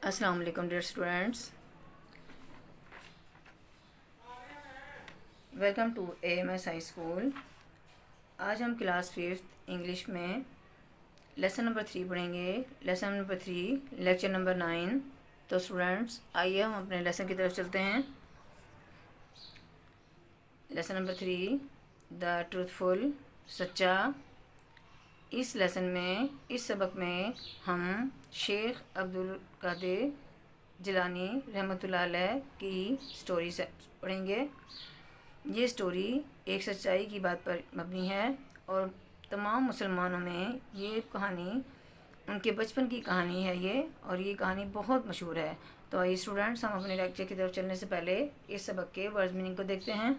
السلام علیکم dear students, welcome to A M S high school. آج ہم کلاس 5 انگلش میں لیسن نمبر 3 پڑھیں گے۔ Lesson number 3 lecture number 9۔ تو اسٹوڈینٹس آئیے ہم اپنے لیسن کی طرف چلتے ہیں۔ لیسن نمبر 3 دا ٹروتھفل، سچا۔ اس لیسن میں، اس سبق میں ہم شیخ عبدالقادر جیلانی رحمۃ اللہ علیہ کی سٹوری سے پڑھیں گے۔ یہ سٹوری ایک سچائی کی بات پر مبنی ہے اور تمام مسلمانوں میں یہ کہانی ان کے بچپن کی کہانی ہے اور یہ کہانی بہت مشہور ہے۔ تو آئیے اسٹوڈینٹس ہم اپنے لیکچر کی طرف چلنے سے پہلے اس سبق کے ورڈز میننگ کو دیکھتے ہیں۔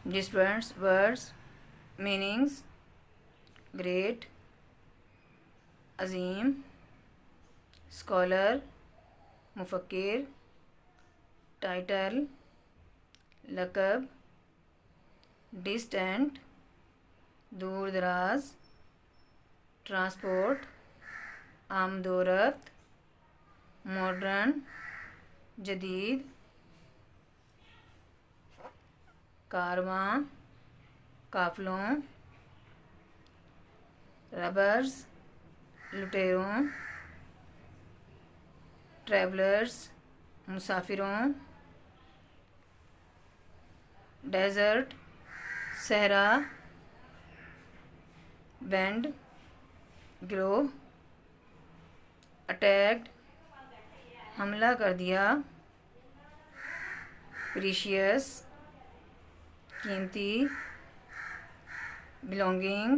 جی اسٹوڈینٹس، ورڈز میننگز: گریٹ، عظیم، اسکالر، مفکر، ٹائٹل، لقب، ڈسٹینٹ، دور دراز، ٹرانسپورٹ، آمد و رفت، ماڈرن، جدید، کارواں، قافلوں، ربرز، لٹیروں، ٹریولرز، مسافروں، ڈیزرٹ، صحرا، بینڈ، گروہ، اٹیکڈ، حملہ کر دیا، پریشیس، قیمتی، بلونگنگ،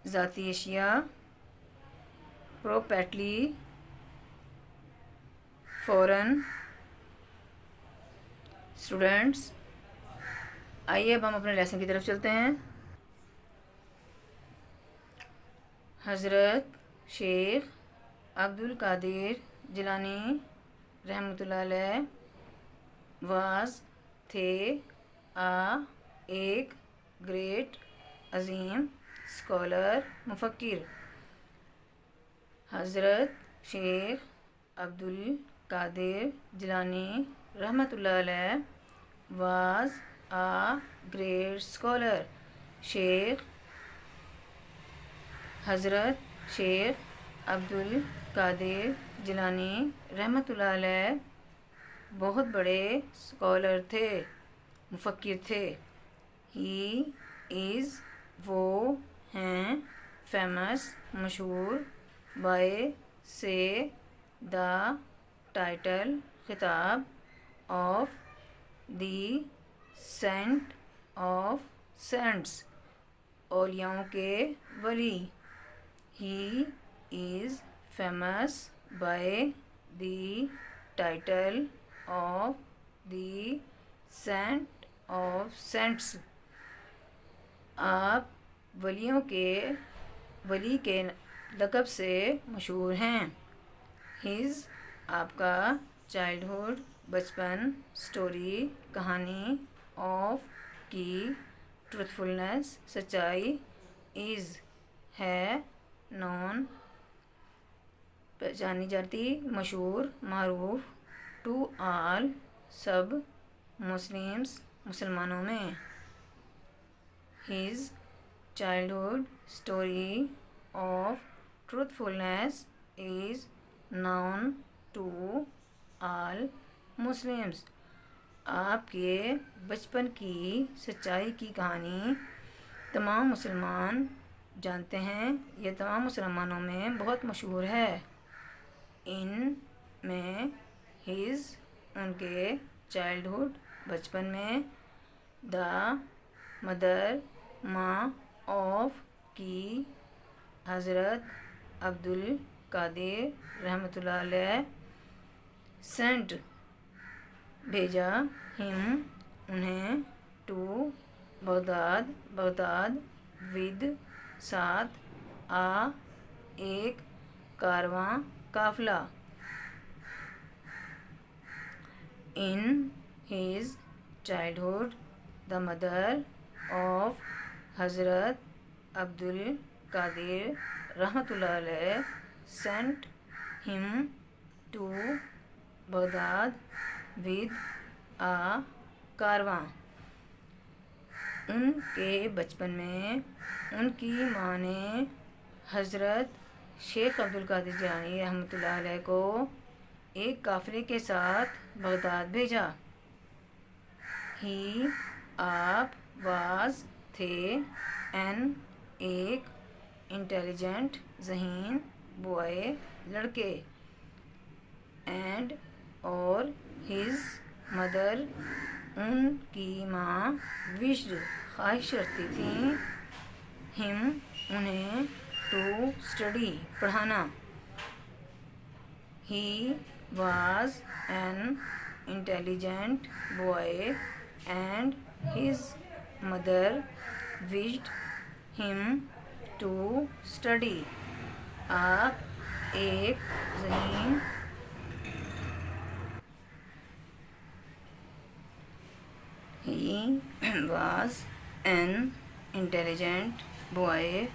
ذاتی اشیاء، پروپیٹلی، فوراً۔ اسٹوڈینٹس آئیے اب ہم اپنے لیسن کی طرف چلتے ہیں۔ حضرت شیخ عبدالقادر جیلانی رحمۃ اللہ علیہ واز تھے ایک گریٹ، عظیم، اسکالر، مفکر۔ حضرت شیخ عبدالقادر جیلانی رحمۃ اللہ علیہ واز گریٹ اسکالر۔ شیخ حضرت شیخ عبدالقادر جیلانی رحمۃ اللہ علیہ بہت بڑے اسکالر تھے، مفکر تھے۔ ہی از، وہ ہیں، فیمس، مشہور، بائی، سے، دا، ٹائٹل، خطاب، of, the, saint of saints, اولیاؤں کے ولی۔ He is famous by the title of the saint of saints. آپ ولی کے لقب سے مشہور ہیں۔ ہز، آپ کا، چائلڈہڈ، بچپن، سٹوری، کہانی، آف، کی، ٹروتھفلنس، سچائی، از، ہے، نون، پہچانی جاتی، مشہور، معروف، ٹو آل، سب، مسلمس، مسلمانوں میں۔ His childhood story of truthfulness is known to all Muslims. آپ کے بچپن کی سچائی کی کہانی تمام مسلمان جانتے ہیں، یہ تمام مسلمانوں میں بہت مشہور ہے۔ ان میں، ہز، ان کے، چائلڈہڈ، بچپن میں، دا، مدر، ماں، آف، کی، حضرت عبدالقادر رحمۃ اللہ علیہ، سینٹ، بھیجا، ہم، انہیں، ٹو، بغداد، بغداد، ود، ساتھ، ایک، کارواں، قافلہ۔ In his childhood, the mother of Hazrat Abdul Qadir Rahmatullah alayh sent him to Baghdad with a caravan. ان کے بچپن میں ان کی ماں نے حضرت شیخ عبدالقادر جیلانی رحمۃ اللہ علیہ کو ایک قافلے کے ساتھ بغداد بھیجا. ہی آپ واز تھے ایک انٹیلیجنٹ ذہین بوائے لڑکے. اینڈ اور ہز مدر ان کی ماں وشڈ خواہش رکھتی تھیں ہم انہیں ٹو اسٹڈی پڑھانا. He was an intelligent boy and his mother wished ہم ٹو اسٹڈی. آپ ایک ذہین He was an intelligent boy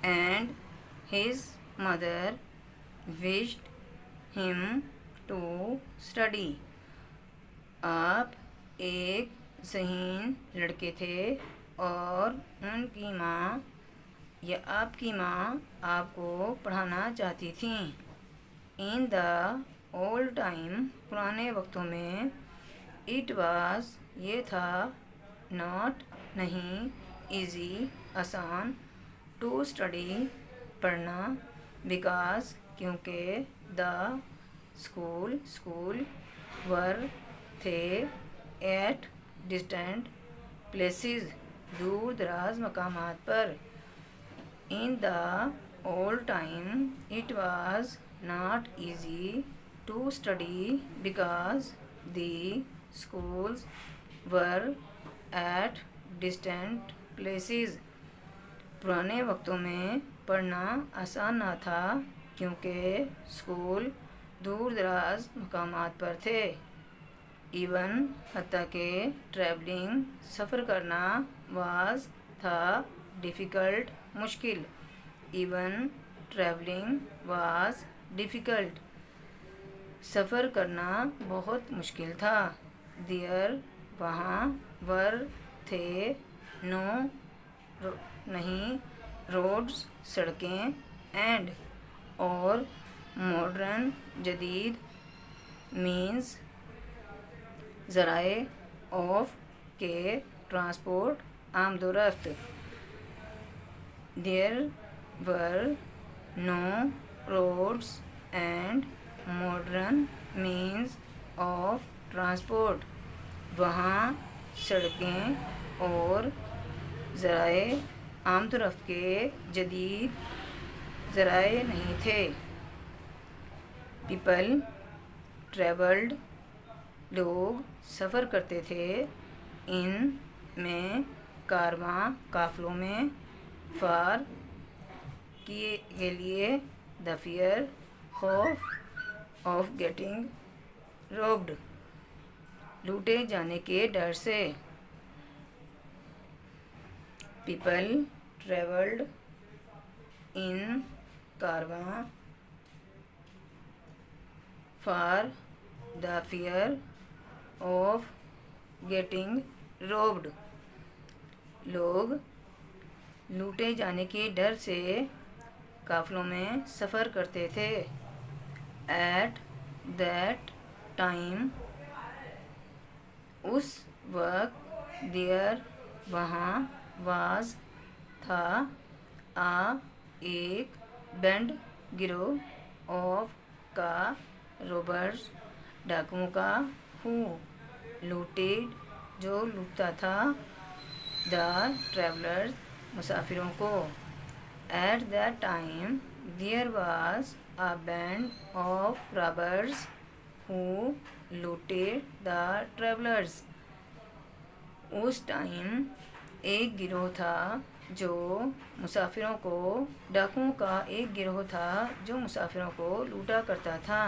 and his mother wished him to study. آپ ایک ذہین لڑکے تھے اور ان کی ماں یا آپ کی ماں آپ کو پڑھانا چاہتی تھیں. In the old time پرانے وقتوں میں it was یہ تھا not نہیں easy آسان to study پڑھنا because کیونکہ the school were تھے at distant places دور دراز مقامات پر. In the old time it was not easy to study because the schools were at distant places. پرانے وقتوں میں پڑھنا آسان نہ تھا کیونکہ اسکول دور دراز مقامات پر تھے. ایون حتیٰ کہ ٹریولنگ سفر کرنا واز تھا ڈیفیکلٹ مشکل. ایون ٹریولنگ واز ڈیفیکلٹ سفر کرنا بہت مشکل تھا. دیئر وہاں ور تھے نو نہیں روڈز سڑکیں اینڈ اور ماڈرن جدید مینز ذرائع آف کے ٹرانسپورٹ آمد و رفت. There were no roads and modern means of transport وہاں سڑکیں اور ذرائع آمد و رفت کے جدید ذرائع نہیں تھے. پیپل ٹریولڈ لوگ سفر کرتے تھے. ان میں کارواں قافلوں میں فار کے لیے دا فیئر خوف آف گیٹنگ روبڈ لوٹے جانے کے ڈر سے. People travelled in caravans for the fear of getting robbed لوگ لوٹے جانے کے ڈر سے قافلوں میں سفر کرتے تھے. ایٹ دیٹ ٹائم اس وقت دیئر وہاں واز تھا ایک بینڈ گروہ آف کا روبرز ڈاکوؤں کا ہو لوٹیڈ جو لوٹتا تھا دا ٹریولرز مسافروں کو. At that time there was a band of robbers who looted the travellers اس ٹائم ایک گروہ تھا جو مسافروں کو ڈاکوؤں کا ایک گروہ تھا جو مسافروں کو لوٹا کرتا تھا.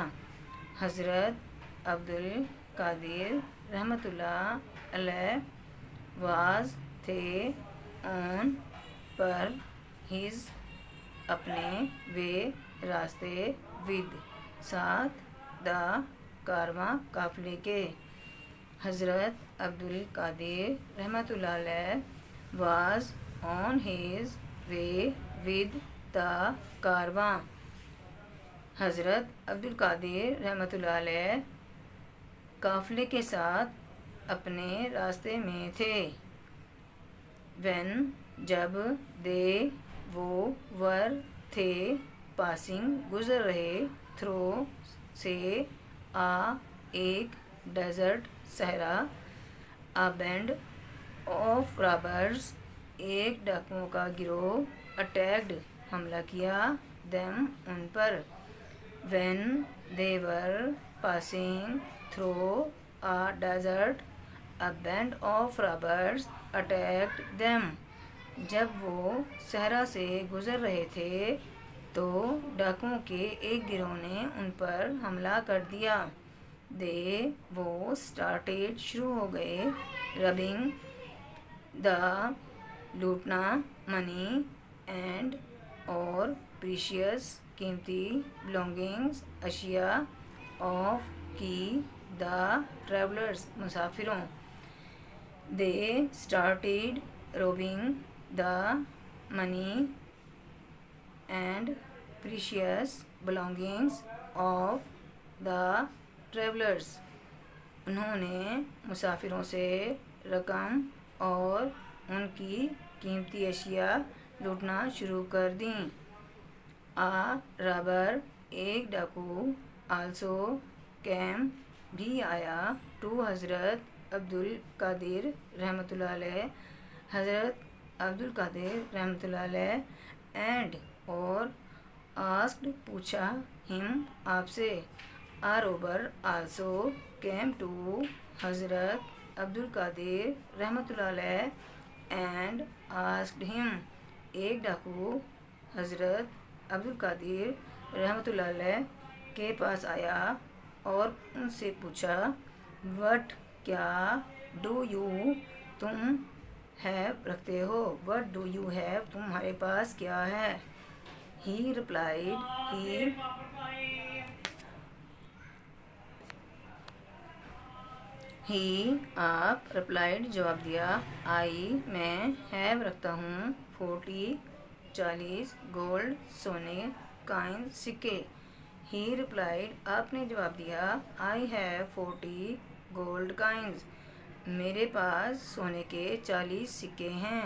حضرت عبدالقادر رحمۃ اللہ علیہ واز تھے آن پر ہز اپنے وے راستے ود ساتھ دا کارواں قافلے کے. حضرت عبدالقادر رحمۃ اللہ علیہ was on his way with the caravan. حضرت عبدالقادر رحمۃ اللہ علیہ قافلے کے ساتھ اپنے راستے میں تھے. وین جب دے وہ ور تھے پاسنگ گزر رہے تھرو سے ایک ڈیزرٹ صحرا بینڈ آف رابرز ایک ڈاکوؤں کا گروہ اٹیکڈ حملہ کیا دیم ان پر. When they were passing through desert band of robbers attacked them. جب وہ صحرا سے گزر رہے تھے تو ڈاکوؤں کے ایک گروہ نے ان پر حملہ کر دیا. دے وہ اسٹارٹیڈ شروع ہو گئے ربنگ دا لوٹنا منی اینڈ اور پریشیس قیمتی بلونگنگز اشیاء آف کی دا ٹریولرز مسافروں. They started robbing the money and precious belongings of the travellers. انہوں نے مسافروں سے رقم اور ان کی قیمتی اشیاء لوٹنا شروع کر دیں. رابر ایک ڈاکو آلسو کیم بھی آیا ٹو حضرت عبدالقادر رحمۃ اللہ علیہ. حضرت عبدالقادر رحمۃ اللہ علیہ اینڈ اور آسکڈ پوچھا ہم آپ سے. روبر آلسو کیم ٹو حضرت عبدالقادر رحمۃ اللہ علیہ اینڈ آسکڈ ہم. ایک ڈاکو حضرت عبدالقادر رحمۃ اللہ علیہ کے پاس آیا اور ان سے پوچھا وٹ کیا ڈو یو تم ہیو رکھتے ہو. وٹ ڈو یو ہیو تمہارے پاس کیا ہے. ہی ریپلائڈ ہی آپ ریپلائڈ جواب دیا آئی میں ہیو رکھتا ہوں 40 گولڈ سونے کائن سکے. ہی ریپلائڈ آپ نے جواب دیا آئی ہیو 40 گولڈ کائنز میرے پاس سونے کے 40 سکے ہیں.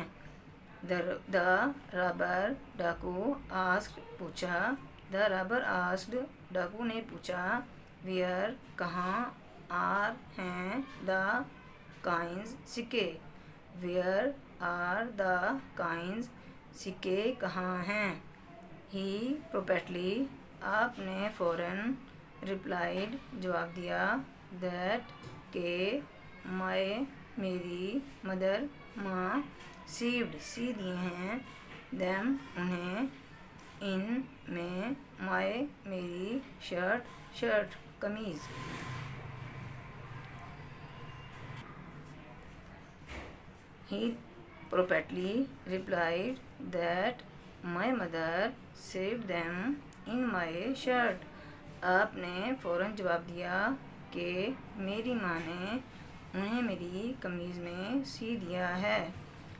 دا رابر ڈاکو آسکڈ پوچھا. دا رابر آسکڈ ڈاکو نے پوچھا ویئر کہاں آر ہیں دا کائنز سکے. ویئر آر دا کائنز سکے کہاں ہیں. ہی پرومپٹلی آپ نے فوراً ریپلائڈ جواب دیا دیٹ کہ میری مدر ماں سیوڈ سی دیے ہیں دیم انہیں ان میں میری shirt kameez. He promptly replied that my mother sewed them in my shirt. آپ نے فوراً جواب دیا کہ میری ماں نے انہیں میری قمیض میں سی دیا ہے.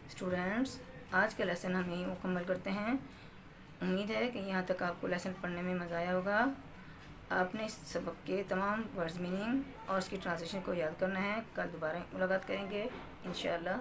اسٹوڈینٹس آج کا لیسن ہم یہیں مکمل کرتے ہیں. امید ہے کہ یہاں تک آپ کو لیسن پڑھنے میں مزہ آیا ہوگا. آپ نے اس سبق کے تمام ورڈز میننگ اور اس کی ٹرانسلیشن کو یاد کرنا ہے. کل دوبارہ ملاقات کریں گے انشاءاللہ.